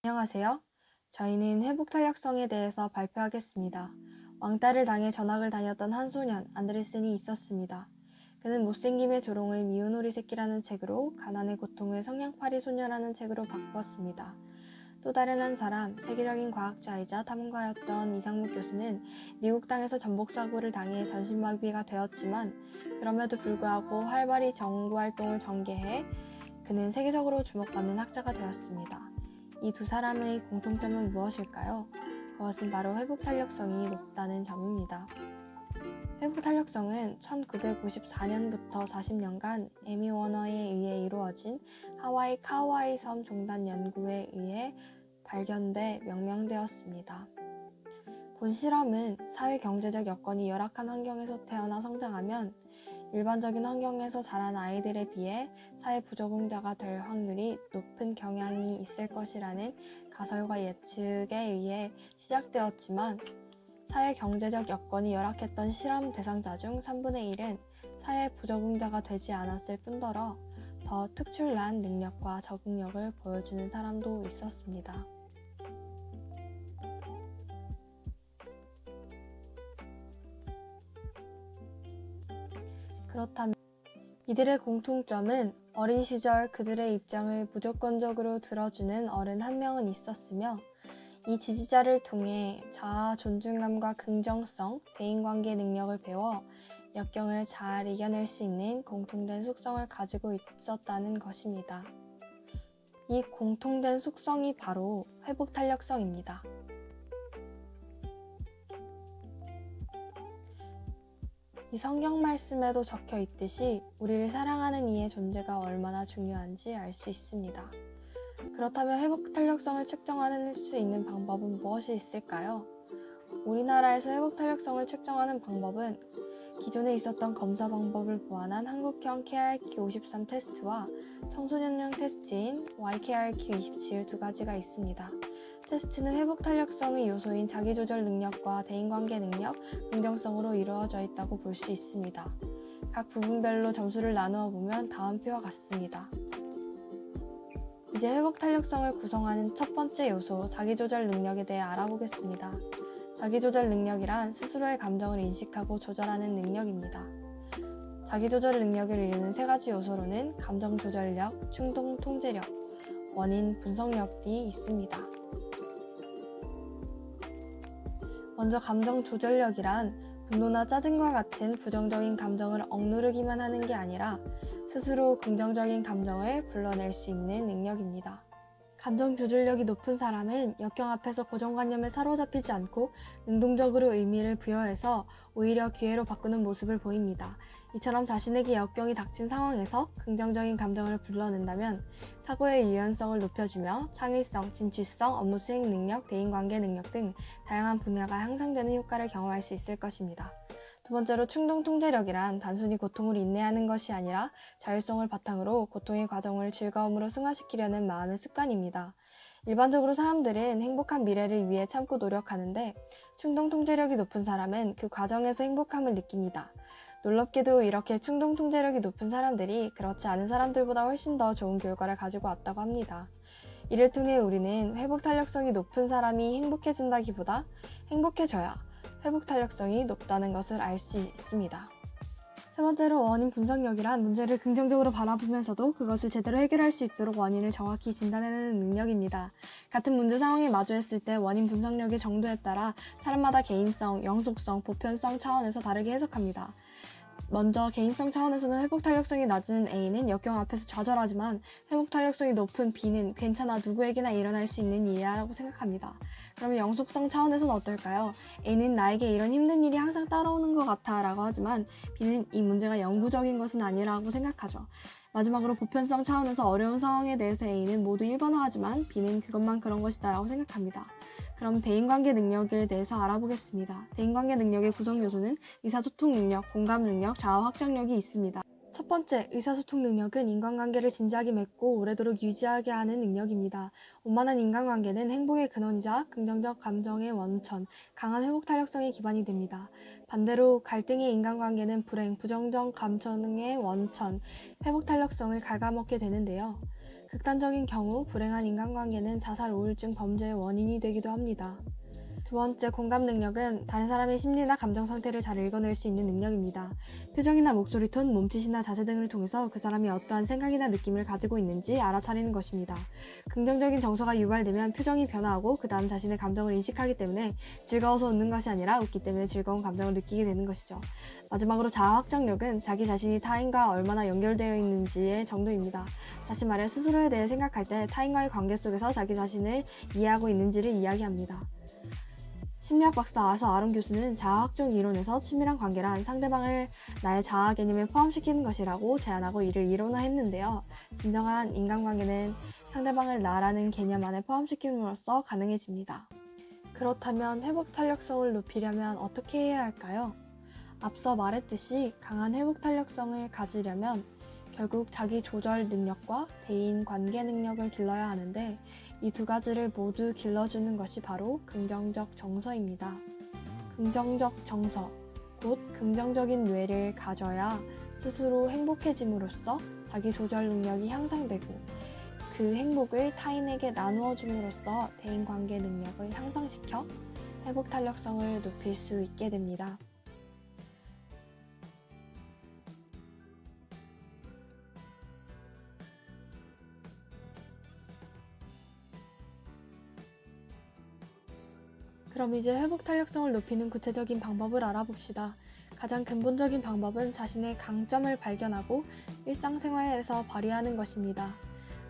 안녕하세요. 저희는 회복 탄력성에 대해서 발표하겠습니다. 왕따를 당해 전학을 다녔던 한 소년 안드레슨이 있었습니다. 그는 못생김의 조롱을 미운 오리 새끼라는 책으로 가난의 고통을 성냥팔이 소녀라는 책으로 바꿨습니다. 또 다른 한 사람, 세계적인 과학자이자 탐험가였던 이상무 교수는 미국 땅에서 전복 사고를 당해 전신마비가 되었지만 그럼에도 불구하고 활발히 정부활동을 전개해 그는 세계적으로 주목받는 학자가 되었습니다. 이 두 사람의 공통점은 무엇일까요? 그것은 바로 회복 탄력성이 높다는 점입니다. 회복 탄력성은 1954년부터 40년간 에미 워너에 의해 이루어진 하와이 카우아이 섬 종단 연구에 의해 발견돼 명명되었습니다. 본 실험은 사회 경제적 여건이 열악한 환경에서 태어나 성장하면 일반적인 환경에서 자란 아이들에 비해 사회 부적응자가 될 확률이 높은 경향이 있을 것이라는 가설과 예측에 의해 시작되었지만 사회 경제적 여건이 열악했던 실험 대상자 중 3분의 1은 사회 부적응자가 되지 않았을 뿐더러 더 특출난 능력과 적응력을 보여주는 사람도 있었습니다. 그렇다면 이들의 공통점은 어린 시절 그들의 입장을 무조건적으로 들어주는 어른 한 명은 있었으며 이 지지자를 통해 자아 존중감과 긍정성, 대인관계 능력을 배워 역경을 잘 이겨낼 수 있는 공통된 속성을 가지고 있었다는 것입니다. 이 공통된 속성이 바로 회복 탄력성입니다. 이 성경 말씀에도 적혀 있듯이 우리를 사랑하는 이의 존재가 얼마나 중요한지 알 수 있습니다. 그렇다면 회복 탄력성을 측정할 수 있는 방법은 무엇이 있을까요? 우리나라에서 회복 탄력성을 측정하는 방법은 기존에 있었던 검사 방법을 보완한 한국형 KRQ53 테스트와 청소년용 테스트인 YKRQ27 두 가지가 있습니다. 테스트는 회복 탄력성의 요소인 자기조절 능력과 대인관계 능력, 긍정성으로 이루어져 있다고 볼 수 있습니다. 각 부분별로 점수를 나누어 보면 다음 표와 같습니다. 이제 회복 탄력성을 구성하는 첫 번째 요소, 자기조절 능력에 대해 알아보겠습니다. 자기조절 능력이란 스스로의 감정을 인식하고 조절하는 능력입니다. 자기조절 능력을 이루는 세 가지 요소로는 감정 조절력, 충동 통제력, 원인 분석력이 있습니다. 먼저 감정 조절력이란 분노나 짜증과 같은 부정적인 감정을 억누르기만 하는 게 아니라 스스로 긍정적인 감정을 불러낼 수 있는 능력입니다. 감정 조절력이 높은 사람은 역경 앞에서 고정관념에 사로잡히지 않고 능동적으로 의미를 부여해서 오히려 기회로 바꾸는 모습을 보입니다. 이처럼 자신에게 역경이 닥친 상황에서 긍정적인 감정을 불러낸다면 사고의 유연성을 높여주며 창의성, 진취성, 업무 수행 능력, 대인관계 능력 등 다양한 분야가 향상되는 효과를 경험할 수 있을 것입니다. 두 번째로 충동 통제력이란 단순히 고통을 인내하는 것이 아니라 자율성을 바탕으로 고통의 과정을 즐거움으로 승화시키려는 마음의 습관입니다. 일반적으로 사람들은 행복한 미래를 위해 참고 노력하는데 충동 통제력이 높은 사람은 그 과정에서 행복함을 느낍니다. 놀랍게도 이렇게 충동 통제력이 높은 사람들이 그렇지 않은 사람들보다 훨씬 더 좋은 결과를 가지고 왔다고 합니다. 이를 통해 우리는 회복 탄력성이 높은 사람이 행복해진다기보다 행복해져야 회복 탄력성이 높다는 것을 알 수 있습니다. 세 번째로 원인 분석력이란 문제를 긍정적으로 바라보면서도 그것을 제대로 해결할 수 있도록 원인을 정확히 진단해내는 능력입니다. 같은 문제 상황에 마주했을 때 원인 분석력의 정도에 따라 사람마다 개인성, 영속성, 보편성 차원에서 다르게 해석합니다. 먼저 개인성 차원에서는 회복 탄력성이 낮은 A는 역경 앞에서 좌절하지만 회복 탄력성이 높은 B는 괜찮아 누구에게나 일어날 수 있는 일이라고 생각합니다. 그러면 영속성 차원에서는 어떨까요? A는 나에게 이런 힘든 일이 항상 따라오는 것 같아 라고 하지만 B는 이 문제가 영구적인 것은 아니라고 생각하죠. 마지막으로 보편성 차원에서 어려운 상황에 대해서 A는 모두 일반화하지만 B는 그것만 그런 것이다 라고 생각합니다. 그럼 대인관계 능력에 대해서 알아보겠습니다. 대인관계 능력의 구성 요소는 의사소통 능력, 공감 능력, 자아 확장력이 있습니다. 첫 번째, 의사소통 능력은 인간관계를 진지하게 맺고 오래도록 유지하게 하는 능력입니다. 원만한 인간관계는 행복의 근원이자 긍정적 감정의 원천, 강한 회복 탄력성의 기반이 됩니다. 반대로 갈등의 인간관계는 불행, 부정적 감정의 원천, 회복 탄력성을 갉아먹게 되는데요. 극단적인 경우 불행한 인간관계는 자살, 우울증, 범죄의 원인이 되기도 합니다. 두 번째, 공감 능력은 다른 사람의 심리나 감정 상태를 잘 읽어낼 수 있는 능력입니다. 표정이나 목소리 톤, 몸짓이나 자세 등을 통해서 그 사람이 어떠한 생각이나 느낌을 가지고 있는지 알아차리는 것입니다. 긍정적인 정서가 유발되면 표정이 변화하고 그 다음 자신의 감정을 인식하기 때문에 즐거워서 웃는 것이 아니라 웃기 때문에 즐거운 감정을 느끼게 되는 것이죠. 마지막으로 자아 확정력은 자기 자신이 타인과 얼마나 연결되어 있는지의 정도입니다. 다시 말해 스스로에 대해 생각할 때 타인과의 관계 속에서 자기 자신을 이해하고 있는지를 이야기합니다. 심리학 박사 아서 아론 교수는 자아 확정 이론에서 친밀한 관계란 상대방을 나의 자아 개념에 포함시키는 것이라고 제안하고 이를 이론화했는데요. 진정한 인간관계는 상대방을 나라는 개념 안에 포함시킴으로써 가능해집니다. 그렇다면 회복 탄력성을 높이려면 어떻게 해야 할까요? 앞서 말했듯이 강한 회복 탄력성을 가지려면 결국 자기 조절 능력과 대인 관계 능력을 길러야 하는데 이 두 가지를 모두 길러주는 것이 바로 긍정적 정서입니다. 긍정적 정서, 곧 긍정적인 뇌를 가져야 스스로 행복해짐으로써 자기 조절 능력이 향상되고 그 행복을 타인에게 나누어 줌으로써 대인 관계 능력을 향상시켜 회복 탄력성을 높일 수 있게 됩니다. 그럼 이제 회복 탄력성을 높이는 구체적인 방법을 알아봅시다. 가장 근본적인 방법은 자신의 강점을 발견하고 일상생활에서 발휘하는 것입니다.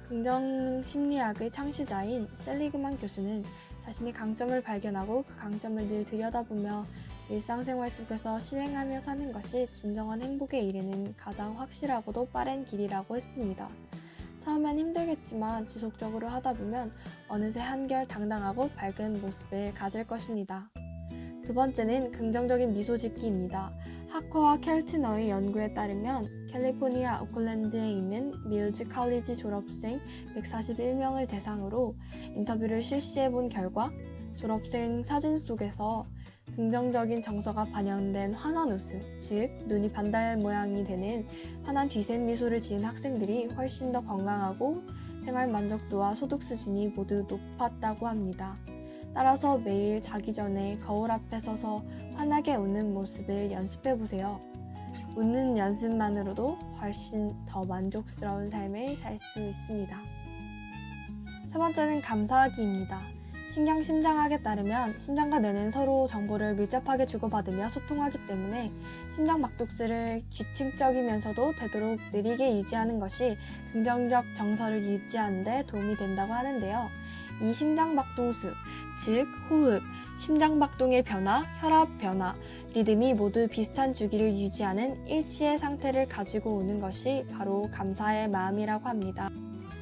긍정 심리학의 창시자인 셀리그만 교수는 자신의 강점을 발견하고 그 강점을 늘 들여다보며 일상생활 속에서 실행하며 사는 것이 진정한 행복에 이르는 가장 확실하고도 빠른 길이라고 했습니다. 처음엔 힘들겠지만 지속적으로 하다 보면 어느새 한결 당당하고 밝은 모습을 가질 것입니다. 두 번째는 긍정적인 미소 짓기입니다. 하커와 켈트너의 연구에 따르면 캘리포니아 오클랜드에 있는 밀즈 칼리지 졸업생 141명을 대상으로 인터뷰를 실시해 본 결과 졸업생 사진 속에서 긍정적인 정서가 반영된 환한 웃음, 즉 눈이 반달 모양이 되는 환한 뒤샘 미소를 지은 학생들이 훨씬 더 건강하고 생활 만족도와 소득 수준이 모두 높았다고 합니다. 따라서 매일 자기 전에 거울 앞에 서서 환하게 웃는 모습을 연습해 보세요. 웃는 연습만으로도 훨씬 더 만족스러운 삶을 살 수 있습니다. 세 번째는 감사하기입니다. 신경 심장학에 따르면 심장과 뇌는 서로 정보를 밀접하게 주고받으며 소통하기 때문에 심장 박동수를 규칙적이면서도 되도록 느리게 유지하는 것이 긍정적 정서를 유지하는 데 도움이 된다고 하는데요. 이 심장 박동수, 즉 호흡, 심장 박동의 변화, 혈압 변화, 리듬이 모두 비슷한 주기를 유지하는 일치의 상태를 가지고 오는 것이 바로 감사의 마음이라고 합니다.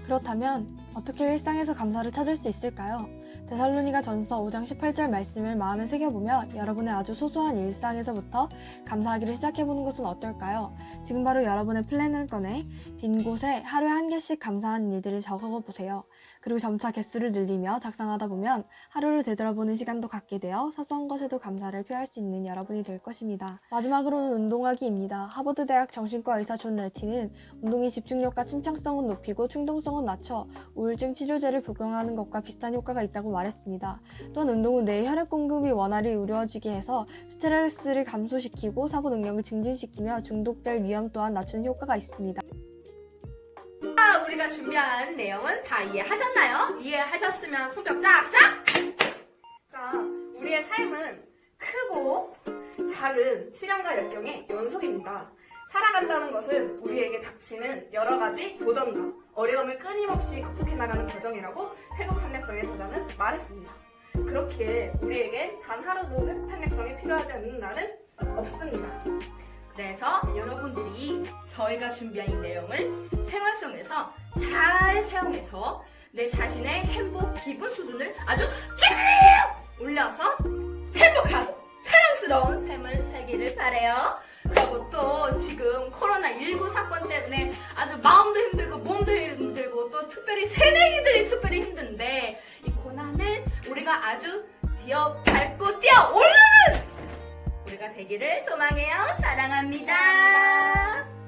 그렇다면 어떻게 일상에서 감사를 찾을 수 있을까요? 데살로니가 전서 5장 18절 말씀을 마음에 새겨보며 여러분의 아주 소소한 일상에서부터 감사하기를 시작해보는 것은 어떨까요? 지금 바로 여러분의 플래너를 꺼내 빈 곳에 하루에 한 개씩 감사한 일들을 적어보세요. 그리고 점차 개수를 늘리며 작성하다 보면 하루를 되돌아보는 시간도 갖게 되어 사소한 것에도 감사를 표할 수 있는 여러분이 될 것입니다. 마지막으로는 운동하기입니다. 하버드대학 정신과 의사 존 레티는 운동이 집중력과 침착성은 높이고 충동성은 낮춰 우울증 치료제를 복용하는 것과 비슷한 효과가 있다고 말했습니다. 또한 운동은 뇌의 혈액 공급이 원활히 이루어지게 해서 스트레스를 감소시키고 사고 능력을 증진시키며 중독될 위험 또한 낮추는 효과가 있습니다. 우리가 준비한 내용은 다 이해하셨나요? 이해하셨으면 손뼉 짝짝! 자, 우리의 삶은 크고 작은 시련과 역경의 연속입니다. 살아간다는 것은 우리에게 닥치는 여러 가지 도전과 어려움을 끊임없이 극복해 나가는 과정이라고 회복 탄력성의 저자는 말했습니다. 그렇기에 우리에겐 단 하루도 회복 탄력성이 필요하지 않는 날은 없습니다. 그래서 여러분들이 저희가 준비한 이 내용을 생활 속에서 잘 사용해서 내 자신의 행복 기분 수준을 아주 쭉 올려서 행복하고 사랑스러운 삶을 살기를 바라요. 그리고 또 지금 코로나19 사건 때문에 아주 마음도 힘들고 몸도 힘들고 또 특별히 새내기들이 특별히 힘든데 이 고난을 우리가 아주 밟고 뛰어오르는 우리가 되기를 소망해요. 사랑합니다.